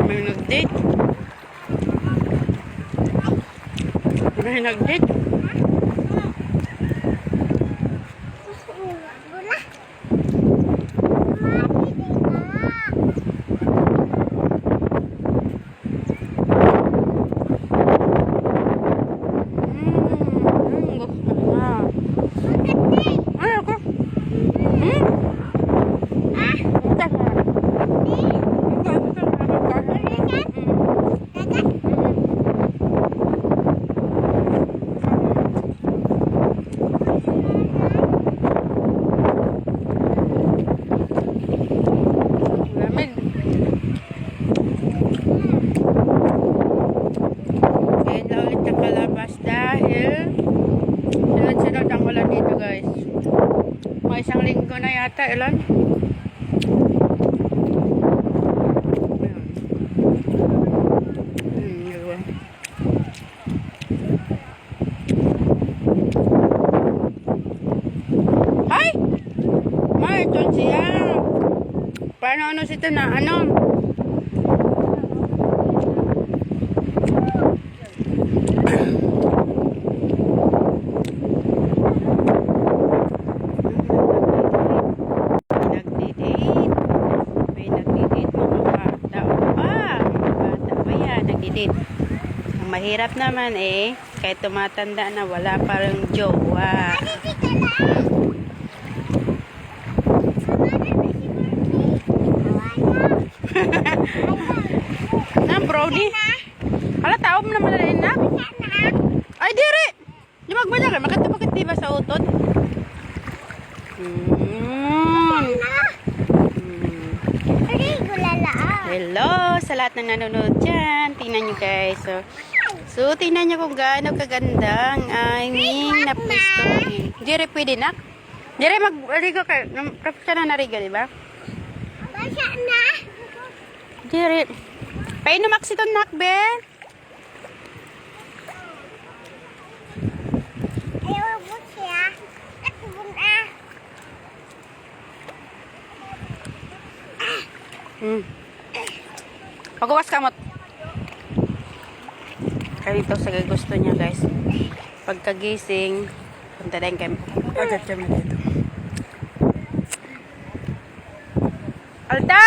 May nag-date. May nag-date. Mga isang linggo na yata, ilan? Ay! May ito siya. Paano ano sito na? Ano? Ang mahirap naman kahit tumatanda na wala parang jowa. Na brownie. Hala tao mo naman na na. Ay diri. Di magbalya ka makatapakit diba sa utot? Hello sa lahat ng nanonood dyan. Tingnan nyo guys. So tingnan nyo kung gaano kaganda ang aming napisto. Dire pwede na? Dire mag-rigo ka. Tapos ka na narigo, diba? Basa na. Dire. Painom aksiton nakbe. Ayaw mo siya. Nakubun ah. Pagkawas kamot. Kaya dito sa gusto niya guys. Pagkagising, punta din kami. Agad kami dito. Alta!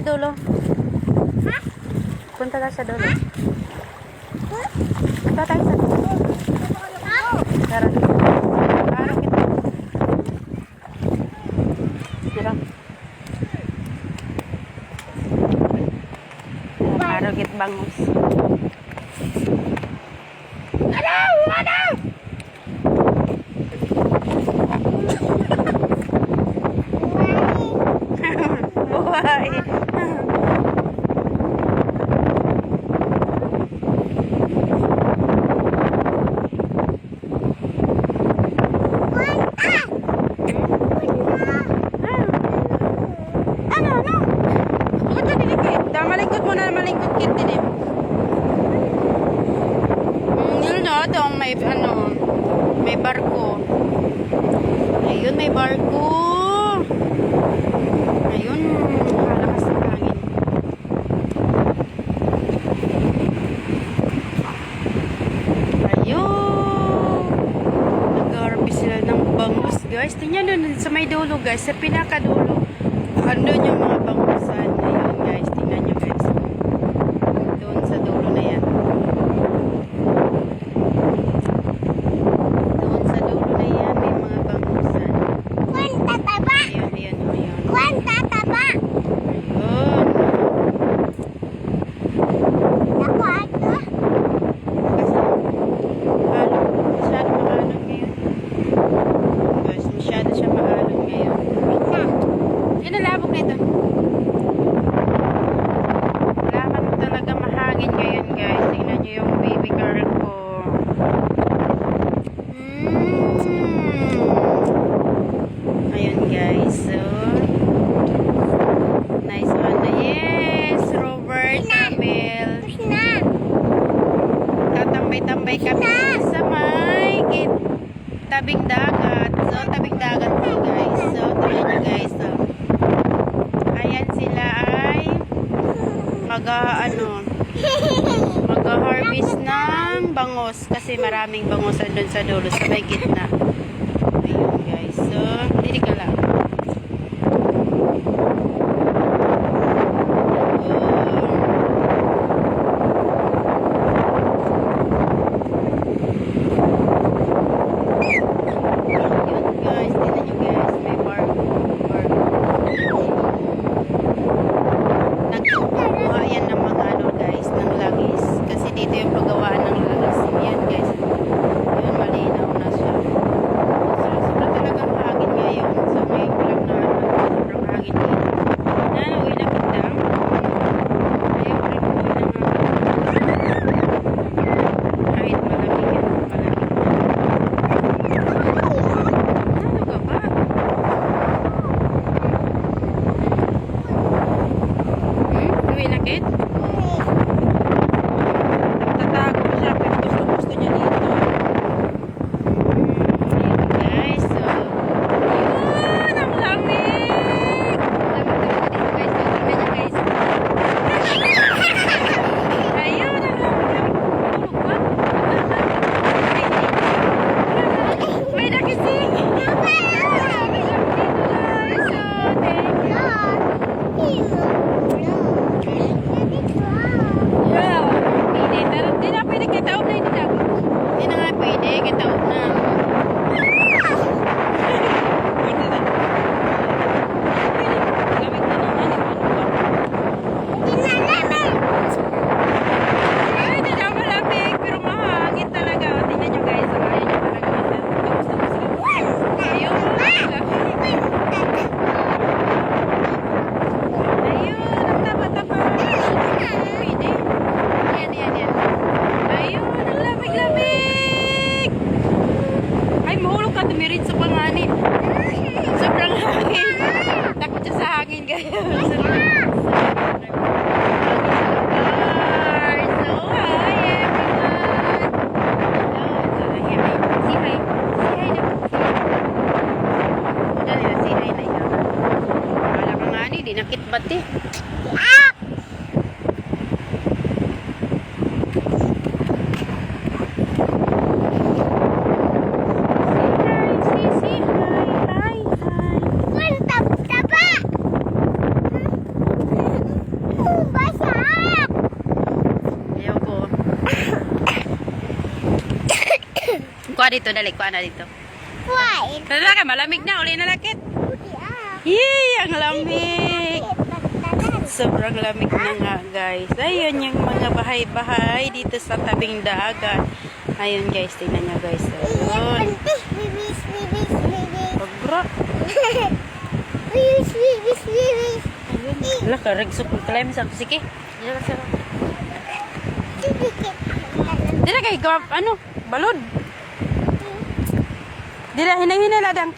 Dulo. Ha? Punta tayo sa dulo. Punta tayo sa dulo. Tara. Tara kita. Tara. Marugit bangus. Ano? Ano? Buhay. May barko. Ayun, may barko. Ayun, malakas ang hangin. Ayun. Nag-harvest sila ng bangus, guys. Tingnan doon sa may dulo, guys. Sa pinakadulo. Andun yung mga bangusan. Ayun, guys. Tingnan nyo, guys. Doon sa dulo na yan. tabing dagat. So, tabing dagat po guys. So, tingnan nyo guys. So, ayan sila ay mag-harvest ng bangos. Kasi maraming bangos doon sa dulo, sa may gitna. Ayun guys. So, dili ka lang. Nakitbati. Kuha dito, dali. Kuha na dito. Why? Tala ka, malamig na. Uli na lakit. Yay! Ang lamig! Sobrang lamig na nga, guys. Ayun yung mga bahay-bahay dito sa tabing dagat. Ayun, guys. Tingnan nyo, guys. Ayun. Pagbra. Ayun. Wala ka, ragsok. Kalay mo sa kusiki. Dila kay, ano? Balod. Dila, hinay-hinay lang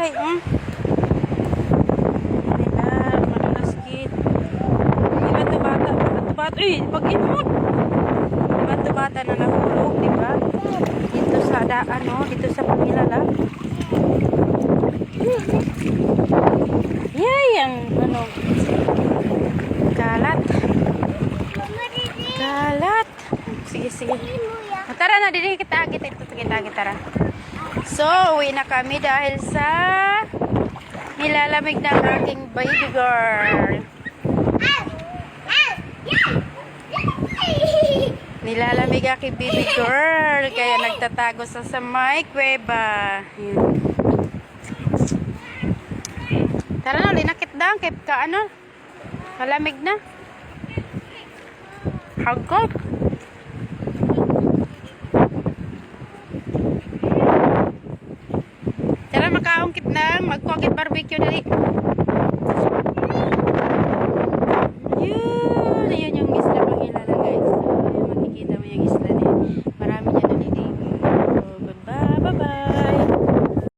kay, pag-imot. Bata-bata na nahulog, di ba? Dito sa dito sa Pangilala. Yay, ang kalat. Kalat. Sige, sige. Tara na, dili kita tara. So, uwi na kami dahil sa nilalamig ng aking baby girl. Nilalamig aking baby girl, kaya nagtatago sa may kuweba. Tara na, linakit dang, kaya ka malamig na. Hagkot. Tara, makaungkit na, magkukit barbecue dali.